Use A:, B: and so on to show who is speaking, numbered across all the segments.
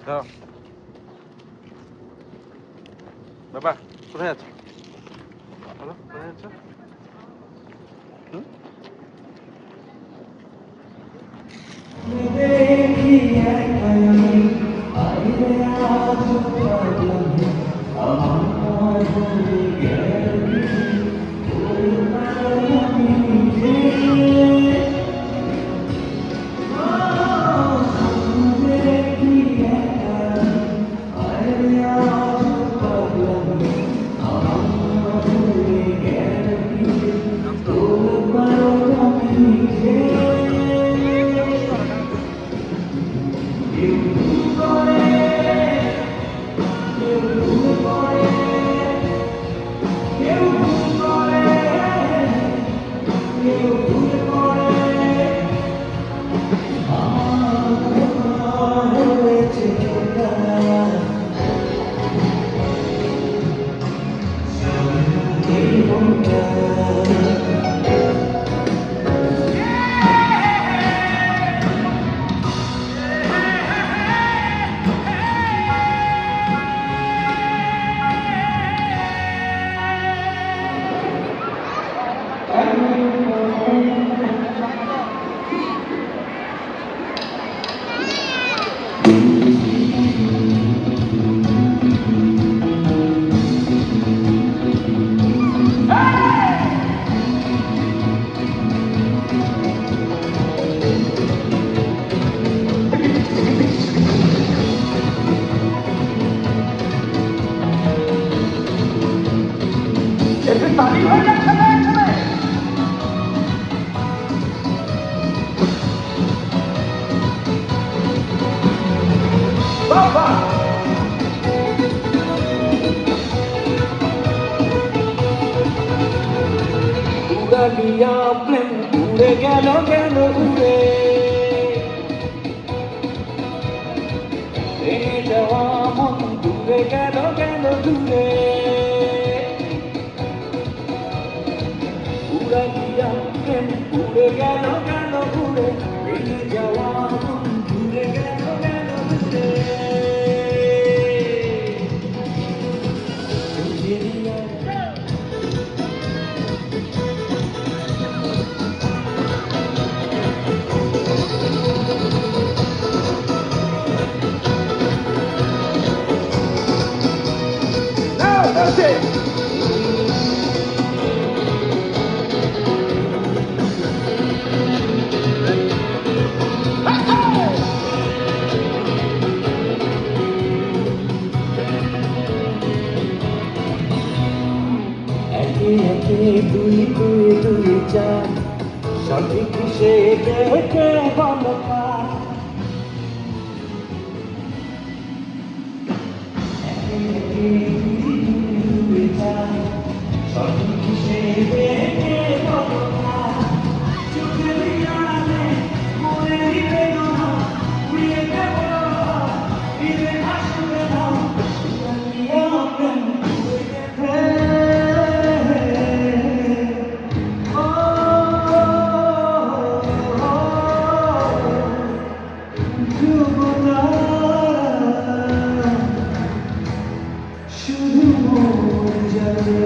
A: দাঁড়াও। বাবা কোথায় যাচ্ছ? বলো কোথায় যাচ্ছ? হুম?
B: উড়ালিয়া প্রেম উড়ে গেল গেল উড়ে ভেঙে যাওয়া মন দূরে গেল গেল দূরে উড়ালিয়া প্রেম উড়ে গেল গেল উড়ে ভেঙে যাওয়া মন দূরে গেল গেল দূরে
A: That's it.
B: একে একে দুই দুই দুই চার সঠিক সে দেখে বলো একে একে দুই দুই চার সঠিক সে দেখে বলো চোখের আড়ালে মনে বেদনা উড়িয়ে দেব ফিরে আসবে না প্রেম উড়ে গেছে শুধু মন যাবে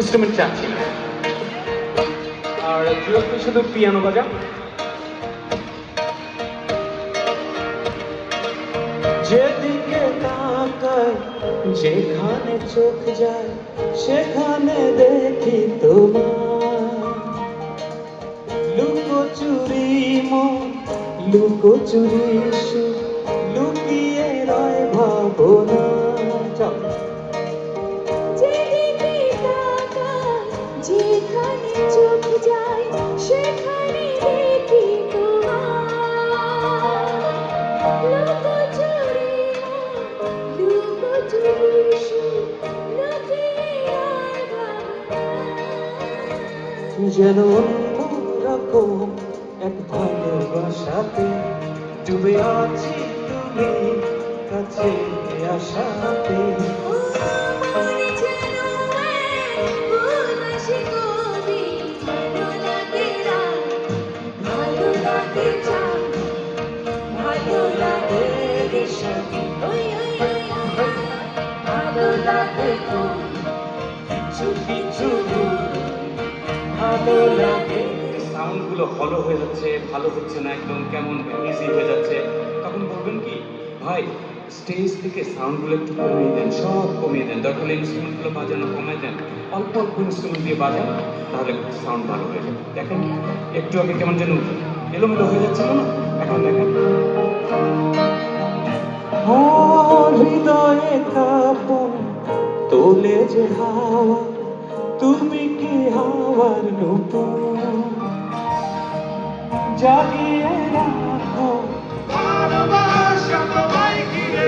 C: ইনস্ট্রুমেন্ট চাচ্ছি না। আর তুই শুধু পিয়ানো বাজা।
B: যেদিকে তাকাই যেখানে চোখ যায় সেখানে দেখি তোমার লুকোচুরি মন লুকোচুরি সুখ লুকিয়ে রয় ভাবনা। চল
D: যেদিকে তাকাই যেখানে চোখ যায় সেখানে দেখি তোমার লুকোচুরি লুকোচুরি সুখ লুকিয়ে রয় ভাবনা।
B: যেন অন্যরকম এক ভালোবাসাতে ডুবে আছি তুমি কাছে আসাতে।
D: মন যেন উদাসী কবি, ভালো লাগে রাত, ভালো লাগে চাঁদ, ভালো লাগে রেশম, ওই ওই ওই ওই, ভালো লাগে ফুল, কিছু কিছু ফুল, ভালো লাগে।
C: সাউন্ডগুলো হলো হয়ে যাচ্ছে, ভালো হচ্ছে না, একদম কেমন ইজি হয়ে যাচ্ছে, তখন বলবেন কি ভাই স্টেজ থেকে সাউন্ডগুলো একটু কমিয়ে দেন, সব কমিয়ে দেন, দরকার হলে ইনস্ট্রুমেন্টগুলো বাজানো কমিয়ে দেন, অল্প অল্প ইনস্ট্রুমেন্ট দিয়ে বাজান, তাহলে সাউন্ড ভালো হয়ে যাবে। দেখেন একটু আগে কেমন যেন এলোমেলো হয়ে যাচ্ছিল না, এখন দেখেন।
B: হৃদয়ে কাপন তোলে যে হাওয়া তুমি কি হাওয়ার নূপুর জাগিয়ে রাখো
A: ভালোবাসা তোমায় ঘিরে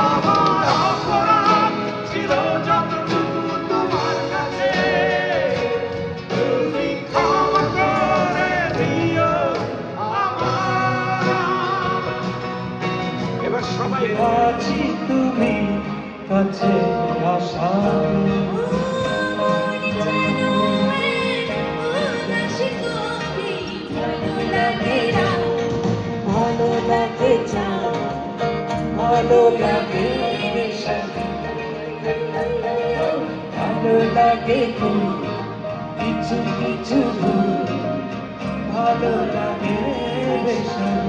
A: আমার অপরাধ ছিল যতটুকু তোমার কাছে, তুমি ক্ষমা করে দিও আমার। এবার সবাই
B: আছি তুমি কাছে আসা।
D: মন যেন উদাসী কবি, ভালো লাগে রাত,
B: ভালো লাগে চাঁদ ভালো লাগে রেশম, ভালো লাগে ফুল কিছু কিছু ফুল ভালো লাগে রেশম।